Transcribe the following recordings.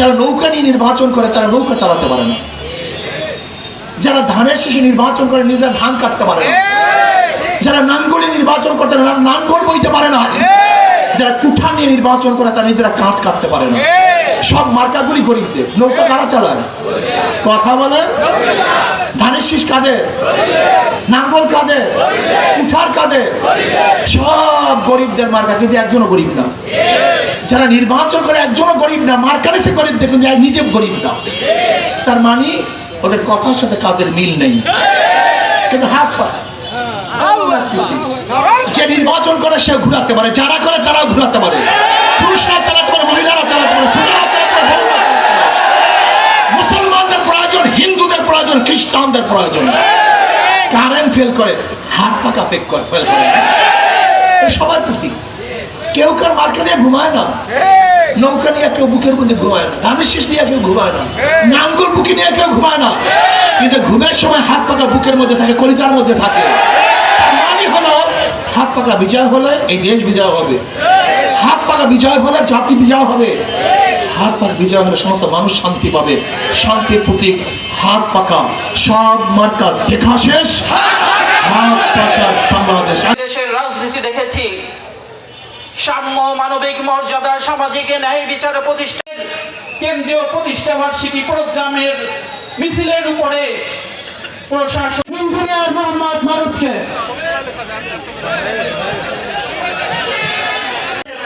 যারা নৌকা নিয়ে নির্বাচন করে তারা নৌকা চালাতে পারে না, যারা ধানের শীষে নির্বাচন করে নিজেরা ধান কাটতে পারে না, যারা নাঙ্গলে নির্বাচন করতে নাঙ্গল বইতে পারে না, যারা কুঠা নিয়ে নির্বাচন করে তারা নিজেরা কাঠ কাটতে পারে না। সব মার্কাগুলি গরিবদের। নৌকা কারা চালায়? কথা বলেন। ধানের শীষ কাদের? নাঙ্গল কাদের? কুঠার কাদের? সব গরিবদের মার্কা, কিন্তু একজনও গরিব না। যারা নির্বাচন করে একজনও গরিব না, মার্কারে সে গরিব, দেখুন নিজে গরিব না। তার মানে ওদের কথার সাথে কাজের মিল নেই, কিন্তু হাত পায়। যে নির্বাচন করে সে ঘুরাতে পারে, যারা করে তারাও ঘুরাতে পারে। পুরুষরা চালাতে পারে, মহিলারা চালাতে পারে, মুসলমানদের প্রয়োজন, হিন্দুদের প্রয়োজন, খ্রিস্টানদের প্রয়োজন। কারেন্ট ফেল করে, হাত পাকা ফেল করে, সবার প্রতি। কেউ কার মার্কে নিয়ে ঘুমায় না, নৌকা নিয়ে কেউ বুকের মধ্যে ঘুমায় না, ধানের শীষ নিয়ে কেউ ঘুমায় না, নাঙ্গল বুকে নিয়ে কেউ ঘুমায় না, কিন্তু ঘুমের সময় হাত পাকা বুকের মধ্যে থাকে, কলিজার মধ্যে থাকে। মানে হলো হাত পাকা বিজয় হলে এই দেশ বিজয় হবে, হাত পাকা বিজয় হলে জাতি বিজয় হবে, হাত পাকা বিজয় হলে সমস্ত মানুষ শান্তি পাবে। শান্তির প্রতীক হাত পাকা। সব মার্কা দেখা শেষ, হাত পাকা বাংলাদেশ। দেশের রাজনীতি দেখেছি, সাম্য, মানবিক মর্যাদা, সামাজিক ন্যায় বিচার প্রতিষ্ঠানের কেন্দ্রীয় প্রতিষ্ঠা বার্ষিকী প্রোগ্রামের মিছিলের উপরে প্রশাসন ইঞ্জিনিয়ার মোহাম্মদ মারুফকে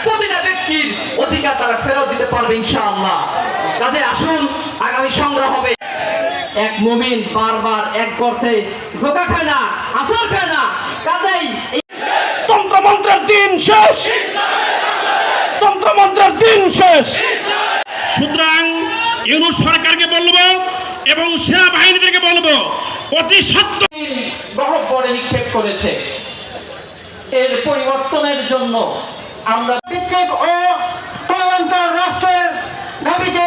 প্রতিটা ব্যক্তির অধিকার তারা ফেরত দিতে পারবে ইনশাআল্লাহ। কাজে আসুন, আগামী সংগ্রাম হবে। এক মুমিন বারবার এক গর্তে ধোঁকা খায় না, আসর খায় না। কাজেই তন্ত্রমন্ত্রের দিন শেষ, তন্ত্রমন্ত্রের দিন শেষ। সুতরাং ইউনূস সরকারকে বলবো এবং সেনাবাহিনীদেরকে বলবো, অতি সত্য গহ্বরে নিক্ষেপ করেছে। এর পরিবর্তনের জন্য আমরা ভিত্তিক ও তদন্তর রাষ্ট্রের দাবিতে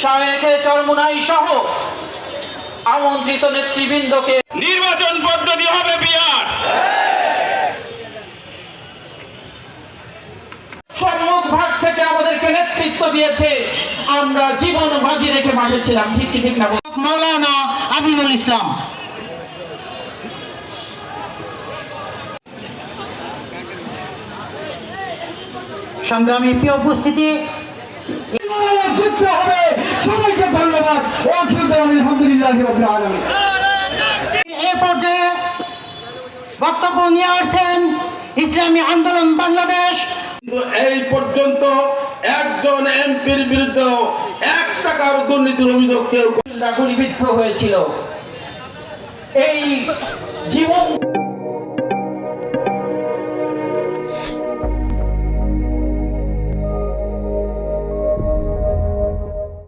শায়েখে চরমুনাই সহ আমন্ত্রিত নেতৃবৃন্দকে নির্বাচন পদ্ধতি হবে বিয়ার। সম্মুখ ভাগ থেকে আমাদেরকে নেতৃত্ব দিয়েছে, আমরা জীবন বাজি রেখে মাঠে ছিলাম। ঠিক কি ঠিক না? মাওলানা আমিনুল ইসলাম। সংগ্রামী প্রিয় উপস্থিতি, সবাইকে ধন্যবাদ। এ পর্যায়ে বক্তব্য নিয়ে আসছেন ইসলামী আন্দোলন বাংলাদেশ। এই পর্যন্ত একজন এমপির বিরুদ্ধে 1 টাকার দুর্নীতির অভিযোগ কেউ গুলিবিদ্ধ হয়েছিল। এই জীবন